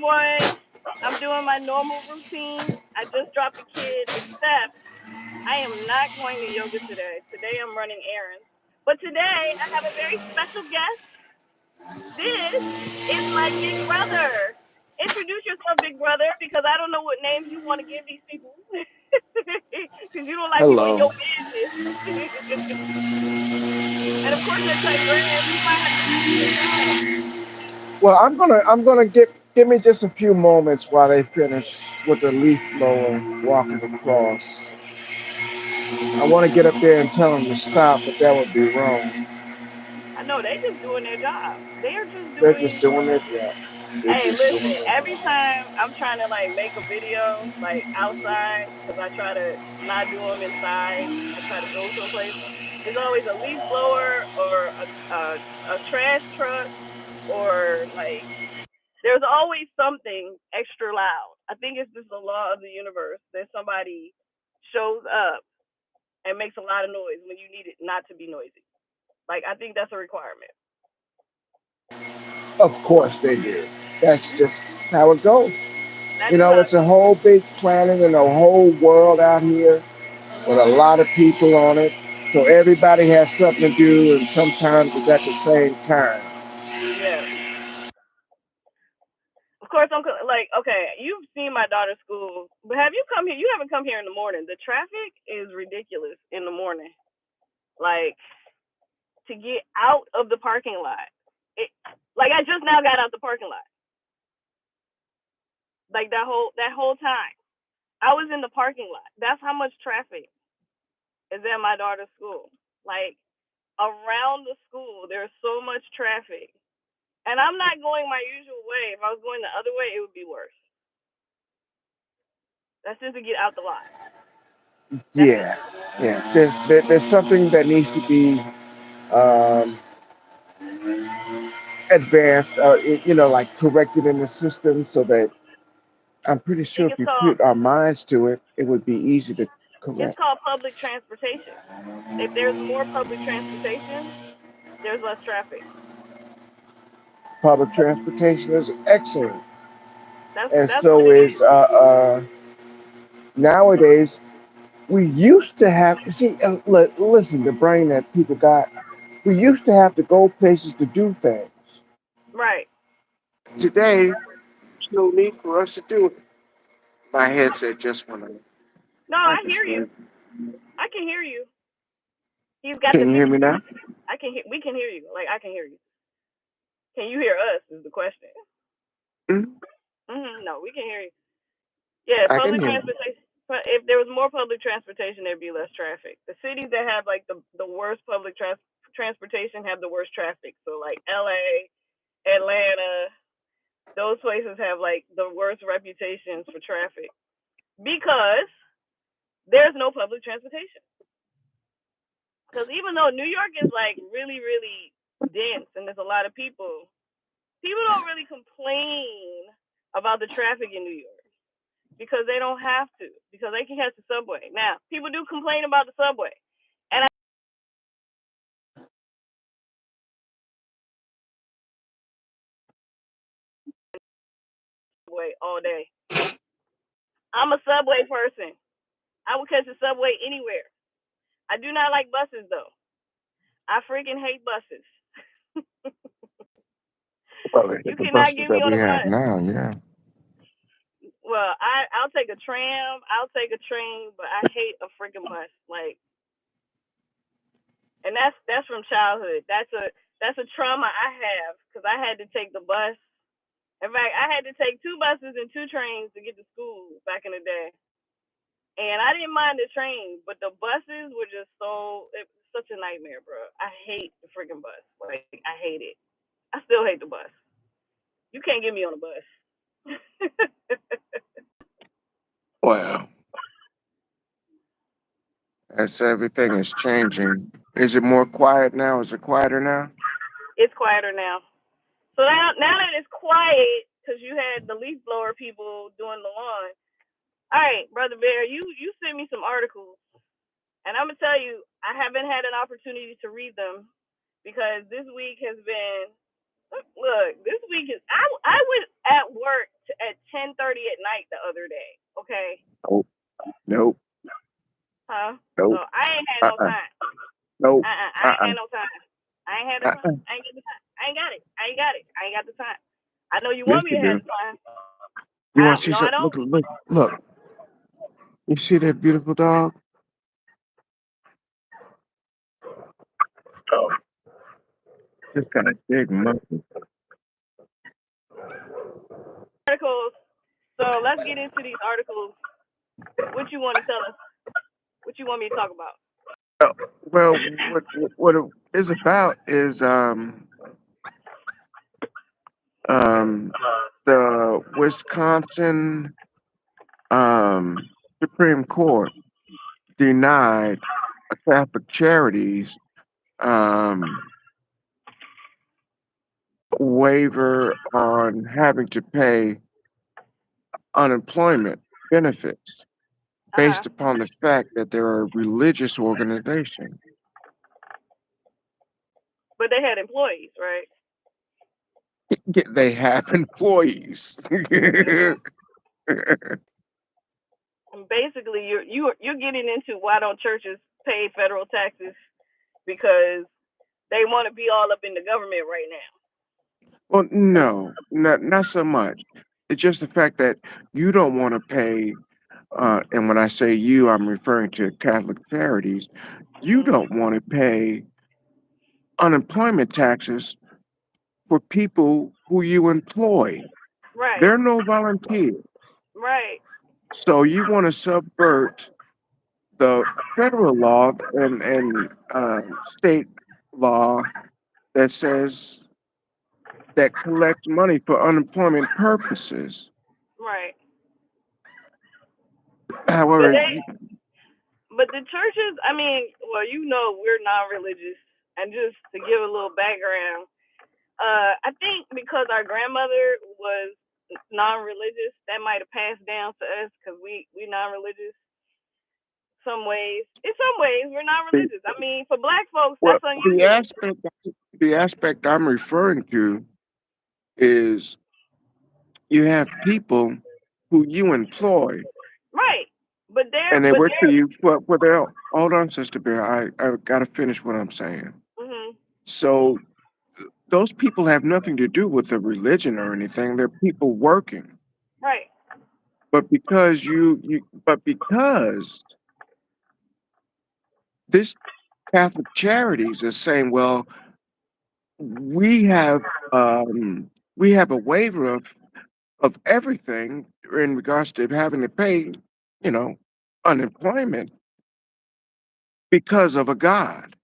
everyone. I'm doing my normal routine. I just dropped the kid, except I am not going to yoga today. Today I'm running errands. But today I have a very special guest. This is my big brother. Introduce yourself, big brother, because I don't know what names you want to give these people. Because you don't like people in Hello. your business. And of course, they're Tyrant. You might have to finish this off. Well, I'm gonna give me just a few moments while they finish with the leaf blower walking across. I want to get up there and tell them to stop, but that would be wrong. I know they just doing their job. They are just They're just doing. doing their job. They're Hey, just doing listen. their Every job. time I'm trying to like make a video like outside, because I try to not do them inside. I try to go someplace. It's always a leaf blower or a trash truck or like there's always something extra loud. I think it's just the law of the universe that somebody shows up and makes a lot of noise when you need it not to be noisy. Like I think that's a requirement. Of course they do. That's just how it goes. That's just how It's a whole big planet and a whole world out here with a lot of people on it. So everybody has something to do, and sometimes it's at the same time. yeah. Of course, like, okay, you've seen my daughter's school, but have you come here? You haven't come here in the morning. The traffic is ridiculous in the morning. Like, to get out of the parking lot, it, like, I just now got out the parking lot. Like, that whole time. I was in the parking lot. That's how much traffic is at my daughter's school. Like, around the school, there's so much traffic. And I'm not going my usual way. If I was going the other way, it would be worse. That's just to get out the lot. That's it. Yeah, yeah. There's something that needs to be um, advanced, like corrected in the system, so that I'm pretty I sure think if you put our minds to it, it would be easy to it's correct. called public transportation. If there's more public transportation, there's less traffic. Public transportation is excellent, and That's what so it is is. nowadays. We used to have see. Listen, the brain that people got. We used to have to go places to do things. Right. Today, there's no need for us to do it. My headset just went on. No, I I can hear you. still. I can hear you. He's got the Can you hear beep. me now? I can hear. We can hear you. Like I can hear you. Can you hear us? Is the question. Mhm. No, we can hear you. Yeah, I can public hear you. transportation. But if there was more public transportation, there'd be less traffic. The cities that have like the worst public transportation have the worst traffic. So like L.A., Atlanta, those places have like the worst reputations for traffic because there's no public transportation. Because even though New York is like really, really dense and there's a lot of people don't really complain about the traffic in New York because they don't have to, because they can catch the subway. Now, people do complain about the subway. And I subway all day. I'm a subway person. I would catch the subway anywhere. I do not like buses though. I freaking hate buses. Well, You the cannot buses get me that on we a have bus. now, yeah. Well, I'll take a tram, I'll take a train, but I hate a freaking bus. Like, and that's from childhood. That's a trauma I have because I had to take the bus. In fact, I had to take two buses and two trains to get to school back in the day. And I didn't mind the trains, but the buses were just it was such a nightmare, bro. I hate the freaking bus. Like, I hate it. I still hate the bus. You can't get me on a bus. Well, as everything is changing, is it more quiet now? Is it quieter now? It's quieter now. So now that it's quiet, because you had the leaf blower people doing the lawn. All right, brother Bear, you sent me some articles, and I'm gonna tell you, I haven't had an opportunity to read them because this week has been Look, this week is I was at work at 10:30 at night the other day. Okay, Nope, nope, huh? So nope, I ain't had no uh-uh, time. nope, I ain't uh-uh, had no time. I ain't had the time. uh-uh. I ain't got the time. I ain't got it. I ain't got it. I ain't got the time. I know you Yes, want me you to have do. the time. You want to see No, I something? don't. Look, look, look. You see that beautiful dog? Oh, just got a big monkey. Articles. So let's get into these articles. What you want to tell us? What you want me to talk about? Oh, well, what it is about is um the Wisconsin um Supreme Court denied a Catholic Charities um waiver on having to pay unemployment benefits Uh huh. based upon the fact that they're a religious organization. But they had employees, right? Yeah, they have employees. And basically, you're getting into why don't churches pay federal taxes because they want to be all up in the government right now. Well, no, not so much. It's just the fact that you don't want to pay, and when I say you, I'm referring to Catholic Charities. You Hmm. don't want to pay unemployment taxes for people who you employ. Right. They're no volunteers. Right. So you want to subvert the federal law and state law that says that collects money for unemployment purposes. Right. But However, they, but the churches, I mean, well, we're non-religious, and just to give a little background, I think because our grandmother was non-religious, that might have passed down to us because we non-religious. Some ways, in some ways, we're the, non-religious. I mean, for Black folks, well, that's unusual. the aspect I'm referring to is you have people who you employ Right. But they're, and they but work for they're. you for their hold on, Sister Bear. I gotta finish what I'm saying. Mhm. So those people have nothing to do with the religion or anything. They're people working. Right. But because because this Catholic Charities is saying, well, we have we have a waiver of everything in regards to having to pay, you know, unemployment because of a God.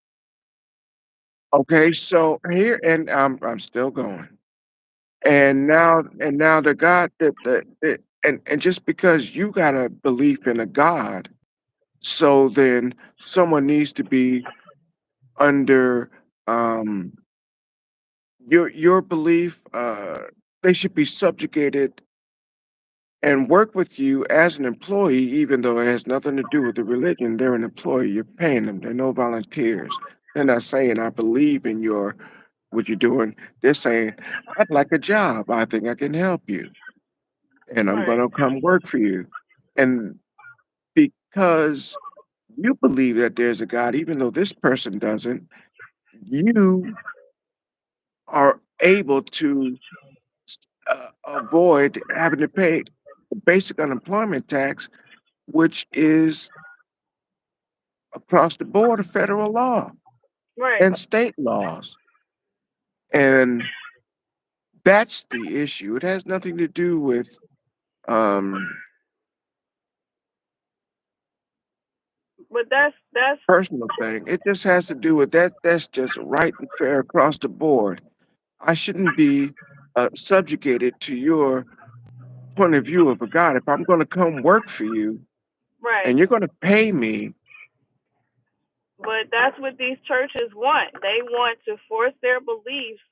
Okay, so here and I'm still going. And now the God and just because you got a belief in a God, so then someone needs to be under um your belief, they should be subjugated and work with you as an employee, even though it has nothing to do with the religion. They're an employee. You're paying them. They're no volunteers. They're not saying, I believe in your what you're doing. They're saying, I'd like a job. I think I can help you. And I'm Right. gonna come work for you. And because you believe that there's a God, even though this person doesn't, you are able to avoid having to pay the basic unemployment tax, which is across the board of federal law Right. and state laws. And that's the issue. It has nothing to do with um, But that's personal thing. It just has to do with that. That's just right and fair across the board. I shouldn't be subjugated to your point of view of a God. If I'm going to come work for you right. and you're going to pay me, But that's what these churches want. They want to force their beliefs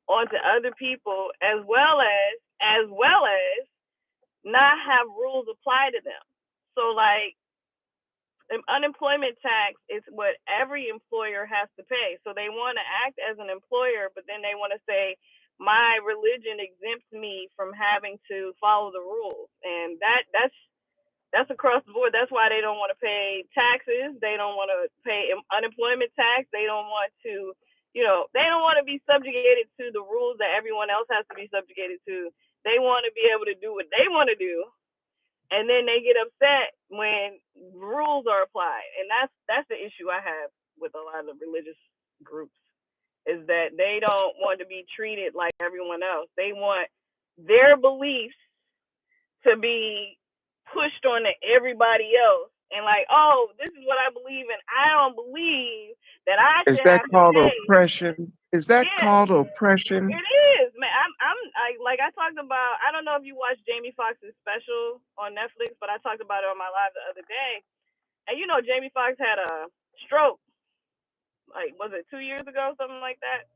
onto other people, as well as not have rules apply to them. So like unemployment tax is what every employer has to pay. So they want to act as an employer, but then they want to say, my religion exempts me from having to follow the rules, and that's across the board. That's why they don't want to pay taxes. They don't want to pay unemployment tax. They don't want to, they don't want to be subjugated to the rules that everyone else has to be subjugated to. They want to be able to do what they want to do, and then they get upset when rules are applied. And that's the issue I have with a lot of religious groups, is that they don't want to be treated like everyone else. They want their beliefs to be pushed on to everybody else, and like, oh, this is what I believe, and I don't believe that I Is should that have to called pay. oppression? Is that Yeah, called oppression? it is, man. I talked about. I don't know if you watched Jamie Foxx's special on Netflix, but I talked about it on my live the other day. And Jamie Foxx had a stroke. Like, was it 2 years ago, something like that?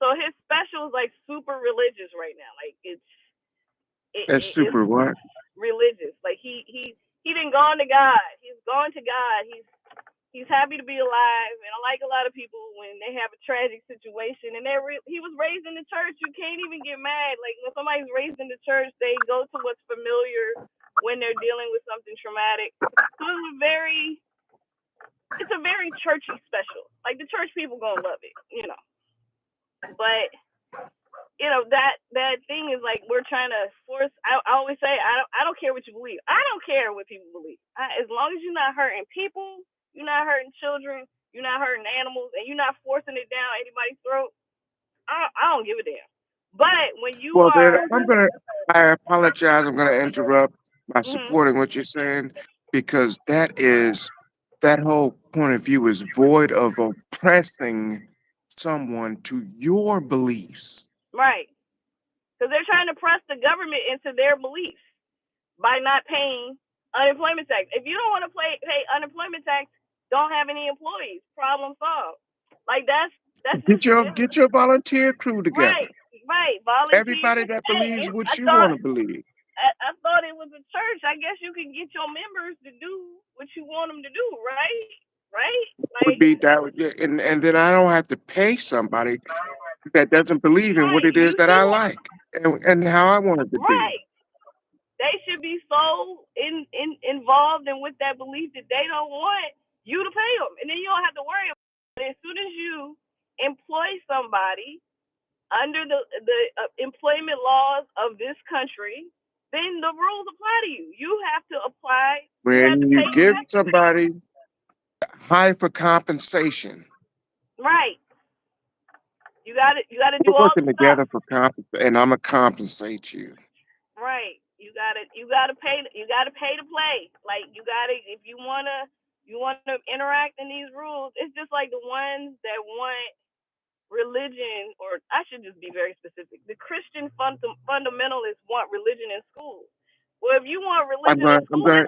So his special is like super religious right now. Like That's it's super what? religious. Like he didn't gone to God. He's gone to God. He's happy to be alive. And I like a lot of people when they have a tragic situation and he was raised in the church. You can't even get mad. Like when somebody's raised in the church, they go to what's familiar when they're dealing with something traumatic. So it's a very churchy special. Like the church people gonna love it. But that thing is like we're trying to force. I always say I don't care what you believe. I don't care what people believe. As long as you're not hurting people, you're not hurting children, you're not hurting animals, and you're not forcing it down anybody's throat. I don't give a damn. But when you Well, then are, I apologize. I'm gonna interrupt by mhm, supporting what you're saying because that whole point of view is void of oppressing someone to your beliefs. right, because they're trying to press the government into their beliefs by not paying unemployment tax. If you don't want to pay unemployment tax, don't have any employees. Problem solved. Like that's just Get your volunteer crew together. right, right. Volunteer. Everybody that Hey, believes what I you thought want to believe I thought it was a church. I guess you can get your members to do what you want them to do, right? Right? would Like, be that, yeah, and then I don't have to pay somebody that doesn't believe in what right? it is You that I should. like and how I want it to be. Right. They should be so involved in with that belief that they don't want you to pay them, and then you don't have to worry about it. As soon as you employ somebody under the employment laws of this country, then the rules apply to you. You have to apply. You have to When you pay your give taxes. somebody high for compensation, Right. You gotta do we're all the working stuff. together for and I'm gonna compensate you. Right. You gotta pay to play. Like if you wanna interact in these rules. It's just like the ones that want religion, or I should just be very specific. The Christian fundamentalists want religion in schools. Well, if you want religion in I'm schools, going,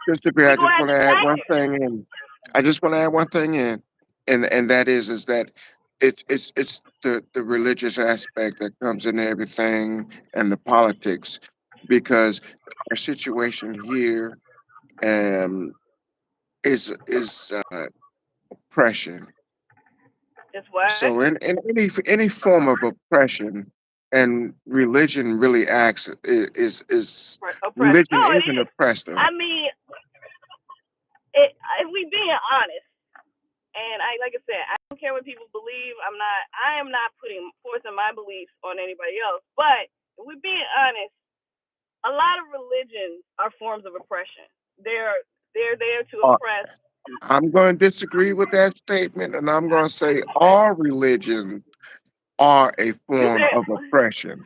Sister B, I we're just gonna have want to to add tax one it. thing in. I just want to add one thing in, and that is that it's the religious aspect that comes into everything and the politics, because our situation here um is oppression. It's what? So in any form of oppression, and religion really acts is Oppression. No, religion is it an is. oppressor. I mean, if we being honest, and like I said, I don't care what people believe. I am not putting forcing my beliefs on anybody else. But if we're being honest, a lot of religions are forms of oppression. They're there to Uh, oppress. I'm going to disagree with that statement, and I'm going to say all religions are a You form said of oppression.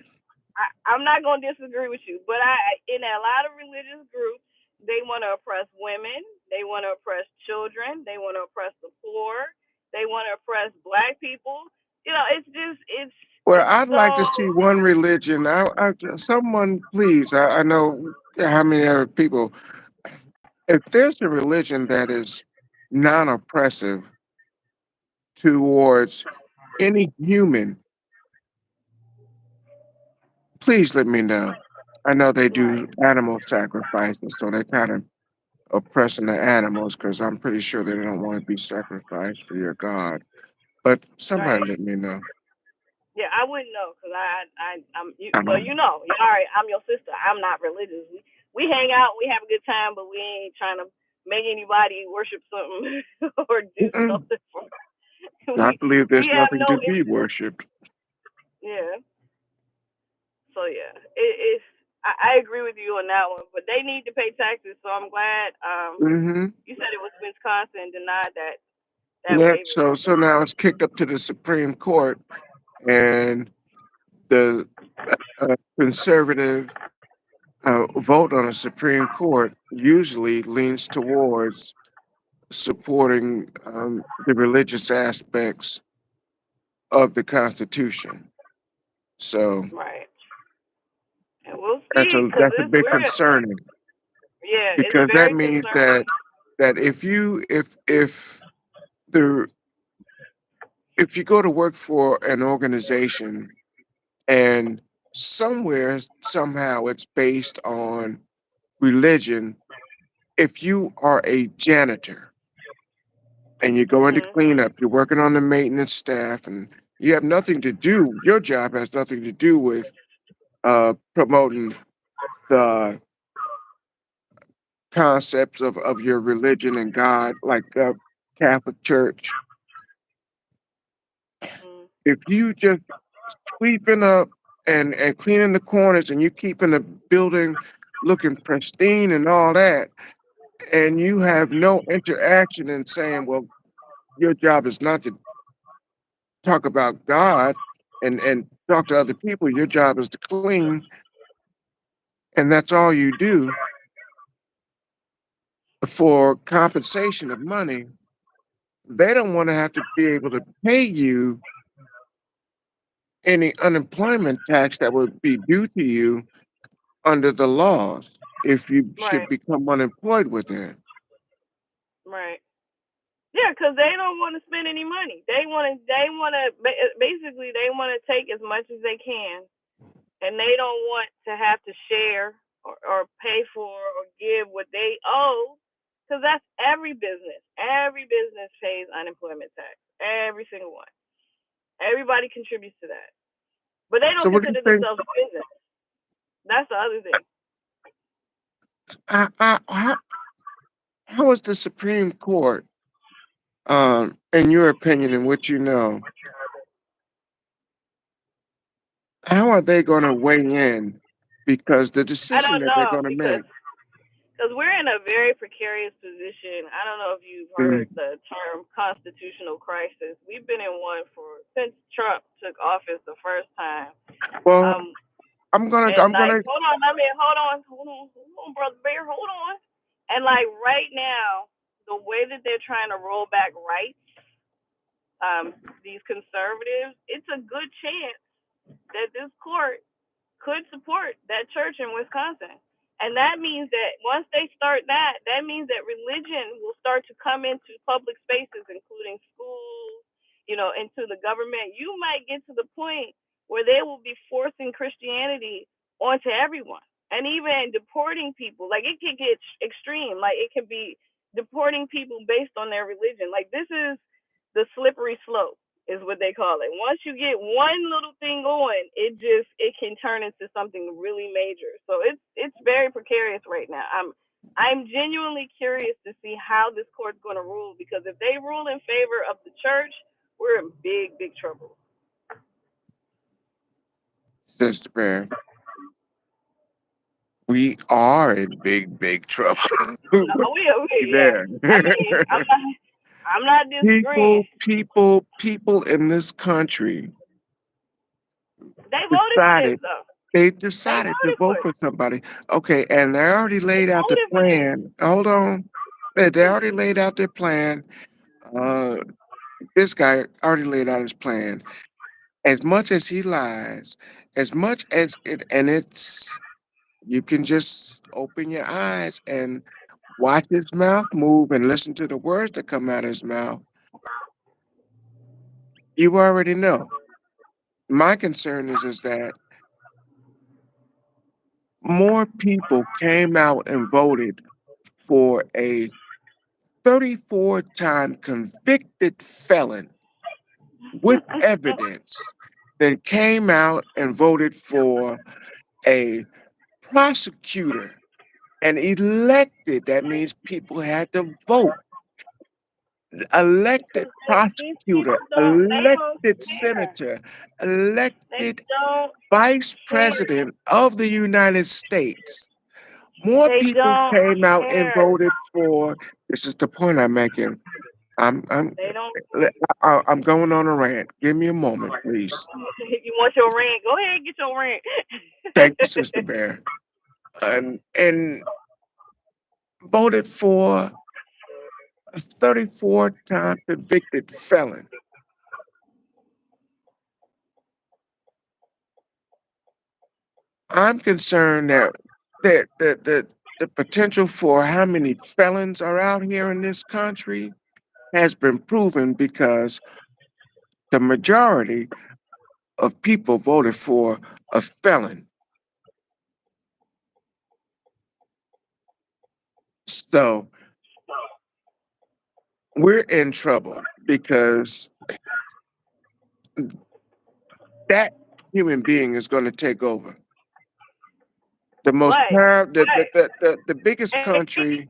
I'm not gonna disagree with you, but in a lot of religious groups, they want to oppress women, they want to oppress children, they want to oppress the poor, they want to oppress black people. It's just Well, it's I'd so like to see one religion. Someone, please. I know how many other people. If there's a religion that is non-oppressive towards any human, please let me know. I know they right, do animal sacrifices, so they're kind of oppressing the animals because I'm pretty sure they don't want to be sacrificed for your God. But right. somebody let me know. Yeah, I wouldn't know because I'm you. I Well, don't. you know, all right. I'm your sister. I'm not religious. We hang out, we have a good time, but we ain't trying to make anybody worship something or do Mm-mm. something. For, I believe we there's have nothing no to be interest. worshipped. Yeah. So yeah, it's. I agree with you on that one, but they need to pay taxes. So I'm glad. Hmm. You said it was Wisconsin denied that Yeah. waiver. So now it's kicked up to the Supreme Court, and the conservative vote on the Supreme Court usually leans towards supporting the religious aspects of the Constitution. So Right. And we'll see, cause that's a it's bit we're concerning yeah, it's because that very means concerning. that the if you go to work for an organization and somewhere somehow it's based on religion, if you are a janitor and you go into Mhm. cleanup, you're working on the maintenance staff, and you have nothing to do. Your job has nothing to do with promoting the concepts of your religion and God, like Catholic Church. Mhm. If you just sweeping up and cleaning the corners and you keeping the building looking pristine and all that, and you have no interaction in saying, well, your job is not to talk about God and talk to other people. Your job is to clean, and that's all you do for compensation of money. They don't want to have to be able to pay you any unemployment tax that would be due to you under the laws if you should Right. become unemployed within. Right. Yeah, cause they don't want to spend any money. They want to basically they want to take as much as they can, and they don't want to have to share or pay for or give what they owe, cause that's every business. Every business pays unemployment tax. Every single one. Everybody contributes to that, but they So don't what do you consider think? themselves a business. That's the other thing. How how is the Supreme Court, in your opinion and what you know, how are they going to weigh in? Because the I decision don't that they're know going to because make. we're in a very precarious position. I don't know if you've Mm, heard the term constitutional crisis. We've been in one for since Trump took office the first time. well, Um, and I'm like, gonna. hold on, I mean, hold on, brother Bear, hold on. And like right now, the way that they're trying to roll back rights, these conservatives, it's a good chance that this court could support that church in Wisconsin. And that means that once they start that, that means that religion will start to come into public spaces, including schools, into the government. You might get to the point where they will be forcing Christianity onto everyone and even deporting people. Like it could get extreme. Like it could be deporting people based on their religion. Like this is the slippery slope is what they call it. Once you get one little thing going, it can turn into something really major. So it's very precarious right now. I'm genuinely curious to see how this court's going to rule because if they rule in favor of the church, we're in big trouble. Sister Bear, we are in big trouble. No, yeah. There. I mean, I'm not disagreeing. People in this country They voted for this decided though. they They decided to voted for vote it. for somebody. Okay, and they already They laid out the voted for this. plan. Hold on. They already laid out their plan. Uh, this guy already laid out his plan. As much as he lies, as much as it, and it's, you can just open your eyes and watch his mouth move and listen to the words that come out of his mouth. You already know. My concern is that more people came out and voted for a 34-time convicted felon with evidence. that came out and voted for a prosecutor and elected, that means people had to vote, elected These prosecutor, people don't. They don't elected care. senator, They elected don't vice care. president of the United States. More They people don't came out and care. voted for. This is the point I'm making. I'm They don't. I'm going on a rant. Give me a moment, please. You want your rent? Go ahead and get your rent. Thank you, Sister Bear. And voted for a 34-time convicted felon. I'm concerned that the potential for how many felons are out here in this country has been proven because the majority of people voted for a felon. So we're in trouble because that human being is going to take over. The most but the biggest and country.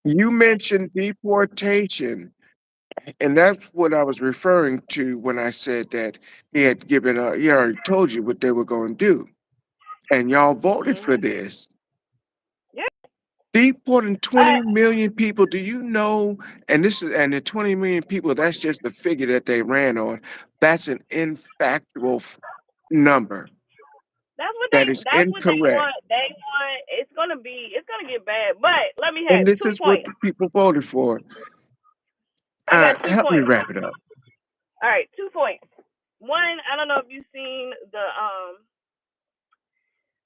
You mentioned deportation, and that's what I was referring to when I said that he already told you what they were going to do, and y'all voted mhm. for this. Yeah. Deporting I, 20 million people. Do you know? And the 20 million people, that's just the figure that they ran on. That's an number. That is that's what they incorrect. want. They want. It's gonna get bad. But let me And have this two is what points. the people voted for. I got two Help me points. wrap it up. All right, 2 points. One, I don't know if you've seen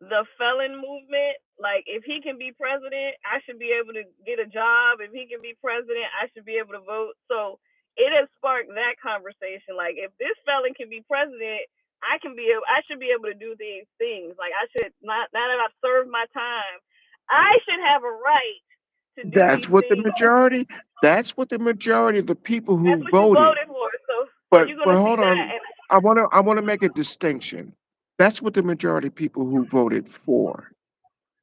the felon movement. Like, if he can be president, I should be able to get a job. If he can be president, I should be able to vote. So it has sparked that conversation. Like, if this felon can be president, I should be able to do these things. Like, I should not, now that I've served my time, I should have a right to do That's these what the things. majority. That's what the majority of the people That's who what you voted. voted for. So But you're gonna see hold that. on, I want to make a distinction. That's what the majority of people who voted for.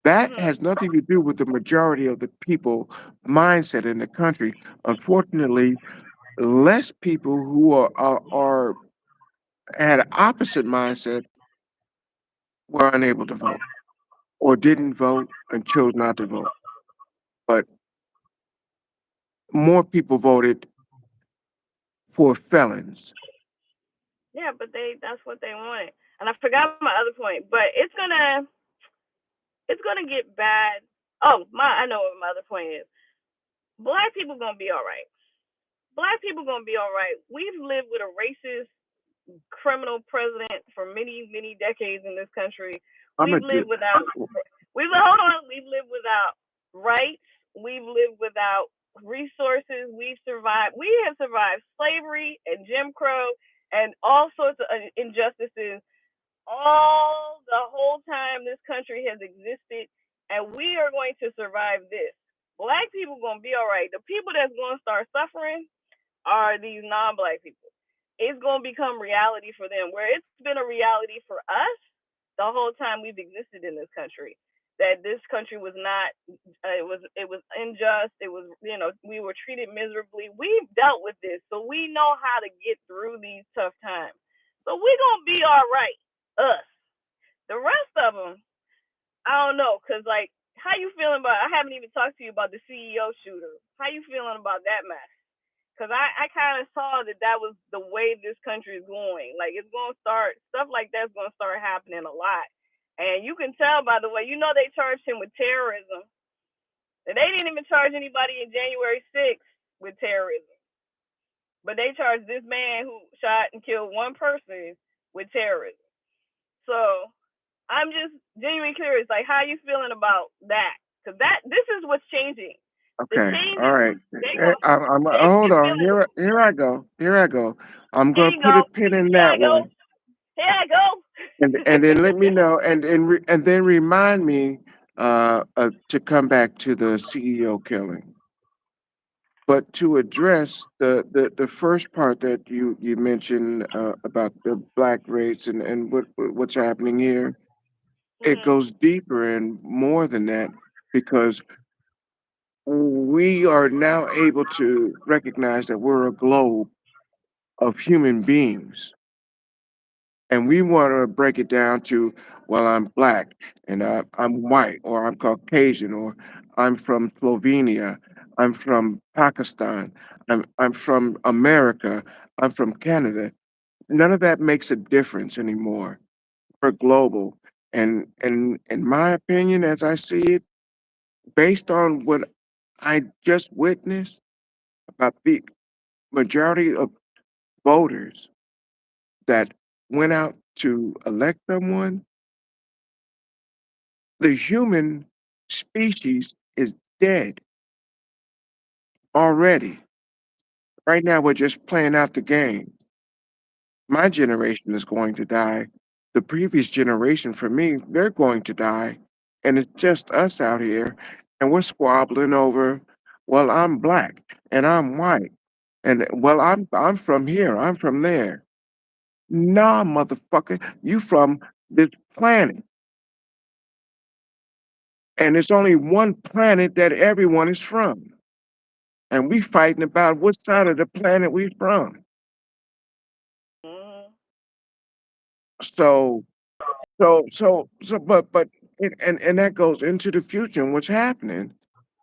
That Mhm. has nothing to do with the majority of the people mindset in the country. Unfortunately, less people who are had an opposite mindset were unable to vote or didn't vote and chose not to vote. But more people voted for felons. Yeah, but that's what they wanted. And I forgot my other point, but it's gonna get bad. Oh, I know what my other point is. Black people gonna be all right. Black people gonna be all right. We've lived with a racist criminal president for many decades in this country. I'm a We've lived without. Hold on. We've lived without rights. We've lived without resources. We've survived. We have survived slavery and Jim Crow and all sorts of injustices all the whole time this country has existed, and we are going to survive this. Black people gonna be all right. The people that's gonna start suffering are these non-black people. It's gonna become reality for them, where it's been a reality for us the whole time we've existed in this country. That this country was not, it was unjust. It was, we were treated miserably. We've dealt with this, so we know how to get through these tough times. So we gonna be all right. Us. The rest of them, I don't know, cause like, how you feeling about? I haven't even talked to you about the CEO shooter. How you feeling about that mess? Cause I kind of saw that was the way this country is going. Like, it's gonna start, stuff like that's gonna start happening a lot, and you can tell by the way. They charged him with terrorism, and they didn't even charge anybody in January 6th with terrorism, but they charged this man who shot and killed one person with terrorism. So I'm just genuinely curious, like, how you feeling about that? Because this is what's changing. The Okay, all changes, right. they go, Hold they're on. feeling. Here I go. Here I go. I'm Here gonna you put go. a pin in Here that I go. one, Here I go. and then let me know, and then remind me to come back to the CEO killing. But to address the first part that you mentioned about the black race and what's happening here, it Mhm. goes deeper and more than that because we are now able to recognize that we're a globe of human beings. And we want to break it down to, well, I'm black and I'm white, or I'm Caucasian, or I'm from Slovenia, I'm from Pakistan, I'm from America, I'm from Canada. None of that makes a difference anymore. We're global. And in my opinion, as I see it, based on what I just witnessed about the majority of voters that went out to elect someone, the human species is dead already. Right now, we're just playing out the game. My generation is going to die. The previous generation, for me, they're going to die. And it's just us out here. And we're squabbling over, well, I'm black and I'm white. And well, I'm from here, I'm from there. Nah, motherfucker, you from this planet. And it's only one planet that everyone is from. And we fighting about what side of the planet we from. Mhm. So but and that goes into the future and what's happening.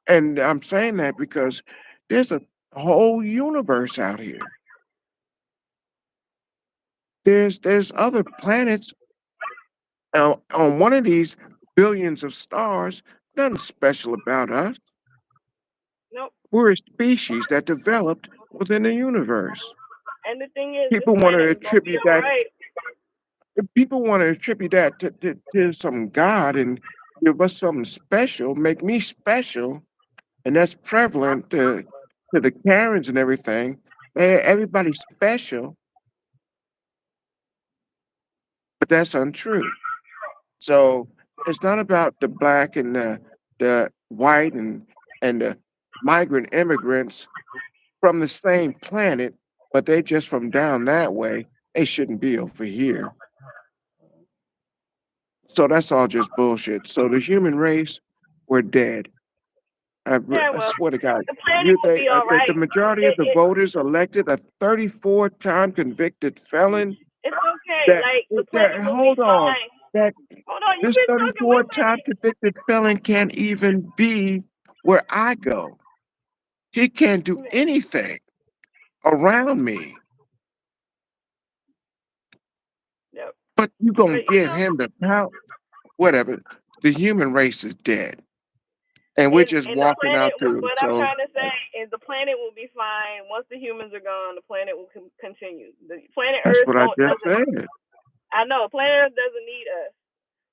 And I'm saying that because there's a whole universe out here. There's other planets on one of these billions of stars. Nothing special about us. Nope. We're a species that developed within the universe. And the thing is, this People want to planet is gonna be attribute that alright. people want to attribute that to some God and give us something special, make me special, and that's prevalent to the Karens and everything. Everybody's special, but that's untrue. So it's not about the black and the white and the migrant immigrants from the same planet, but they just from down that way. They shouldn't be over here. So that's all just bullshit. So the human race, we're dead. Yeah, I well, swear to God, the planet will be the alright. majority of the It voters elected a 34-time convicted felon. it's okay. That, Like the that planet will be hold on, fine. that Hold on, you've this been talking way too 34-time convicted felon can't even be where I go. He can't do much. anything around me. Yep. But you gonna But you give know, him the power? Whatever. The human race is dead, and we're just and the walking planet. out to. What I'm So trying to say is the planet will be fine once the humans are gone. The planet will continue. The planet that's Earth what I don't just doesn't. said. I know planet Earth doesn't need us.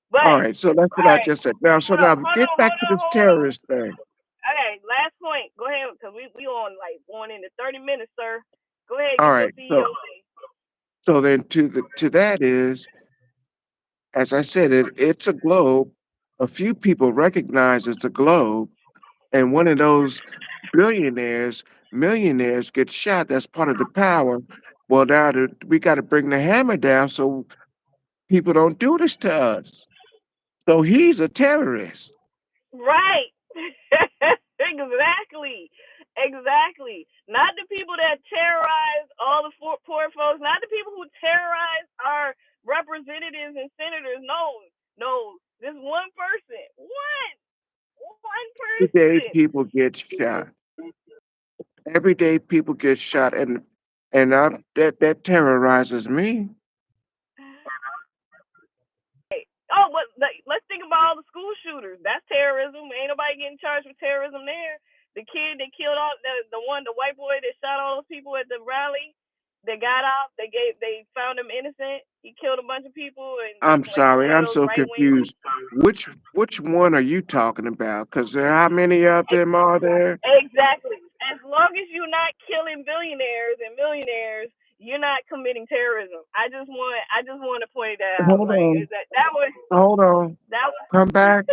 But All right, so that's what all I right, just said. Now, so now get back to this hold on. terrorist thing. Okay, last point. Go ahead, because we on like going into 30 minutes, sir. Go ahead, All get your right, CEO thing. so then to that is, as I said, it's a globe. A few people recognize it's a globe, and one of those billionaires, millionaires gets shot. That's part of the power. Well, now we got to bring the hammer down so people don't do this to us. So he's a terrorist. Right. Exactly. Exactly. Not the people that terrorize all the poor folks, not the people who terrorize our representatives and senators. No, no. This one person. One Every day person. people get shot. Every day people get shot, and that terrorizes me. Oh, but like, let's think about all the school shooters. That's terrorism. Ain't nobody getting charged with terrorism there. The kid that killed all the white boy that shot all those people at the rally, they got out. They found him innocent. He killed a bunch of people, and I'm like sorry, one of I'm those so right wing. confused. Which one are you talking about? Because how many of them are there? Exactly. As long as you're not killing billionaires and millionaires, you're not committing terrorism. I just want to point that out. Hold Like on, that was hold on. that was. Come back.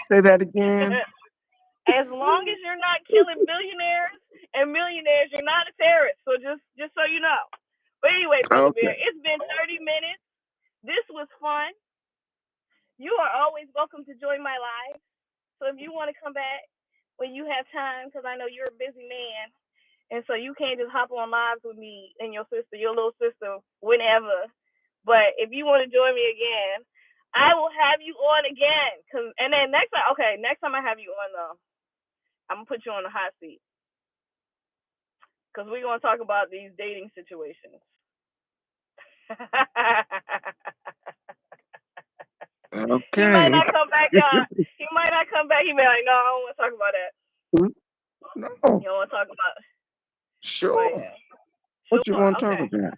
Say that again. As long as you're not killing billionaires and millionaires. You're not a terrorist, so just so you know. But anyway, Brother Bear, Okay. it's been 30 minutes. This was fun. You are always welcome to join my live. So if you want to come back when you have time, because I know you're a busy man, and so you can't just hop on lives with me and your sister, your little sister, whenever. But if you want to join me again, I will have you on again. And then next time I have you on though, I'm gonna put you on the hot seat because we're gonna talk about these dating situations. He might Okay. not come back, y'all. He might not come back. He may be like, no, I don't want to talk about that. No. You don't want to talk about it. But Sure. yeah. What you Sure. want to talk Okay. about?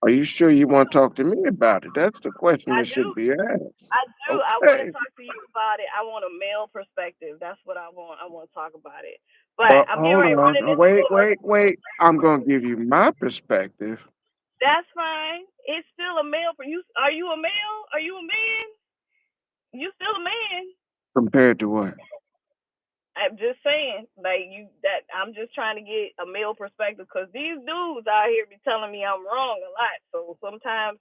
Are you sure you want to talk to me about it? That's the question I that do. should be asked. I do. I want to Okay. talk to you about it. I want a male perspective. That's what I want. I want to talk about it. But I'm getting Hold ready to run on. in this store. Wait. I'm gonna give you my perspective That's fine. It's still a male for you. Are you a male? Are you a man? You still a man. compared to what? I'm just saying, like I'm just trying to get a male perspective because these dudes out here be telling me I'm wrong a lot. So sometimes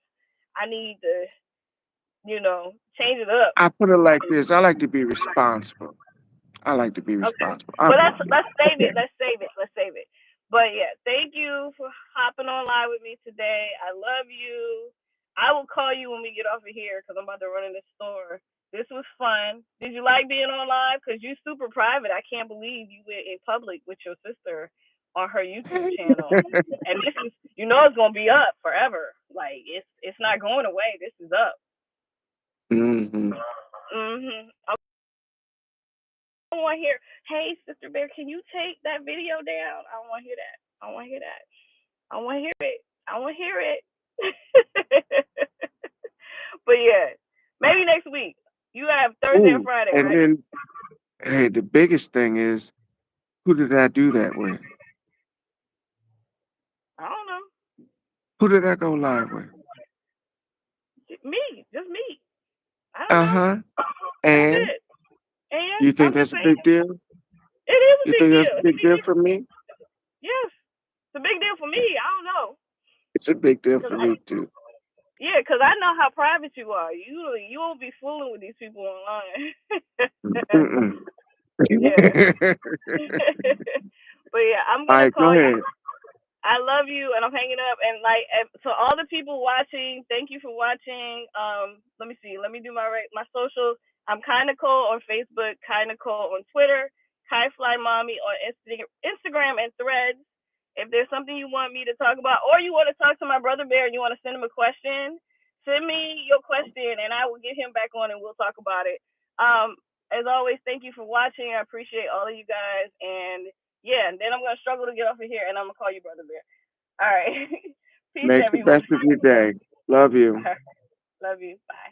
I need to, change it up. I put it like this. I like to be responsible. Okay. I'm Well, not me. let's save it. Okay. Let's save it. But yeah, thank you for hopping on live with me today. I love you. I will call you when we get off of here because I'm about to run in the store. This was fun. Did you like being on live? Because you're super private. I can't believe you went in public with your sister on her YouTube channel. And this is, it's gonna be up forever. Like it's not going away. This is up. Hmm. I want to hear, hey, Sister Bear, can you take that video down? I want to hear that. I want to hear that. I want to hear it. I want to hear it. But yeah, maybe next week. You have Thursday or Ooh, Friday, and right? then hey, the biggest thing is who did I do that with? I don't know. Who did I go live with? Me, just me. I don't know. Uh-huh. That's And it. And you think I'm just that's a saying, big deal? it is a You big think that's deal. a big deal for me? Yes, it's a big deal for me. I don't know. It's a big deal Cause for me too. Yeah, because I know how private you are. You won't be fooling with these people online. Mm-mm. Yeah. But yeah, I'm All gonna right, go call you. ahead. I love you, and I'm hanging up. And to all the people watching, thank you for watching. Let me see. Let me do my socials. I'm Kinda Cold on Facebook, Kinda Cold on Twitter, Kai Fly Mommy on Instagram and Threads. If there's something you want me to talk about, or you want to talk to my brother Bear and you want to send him a question, send me your question, and I will get him back on and we'll talk about it. As always, thank you for watching. I appreciate all of you guys, and yeah, and then I'm gonna struggle to get off of here, and I'm gonna call you Brother Bear. All right. Peace, Make the everyone. best of your day. Love you. Love you. Bye.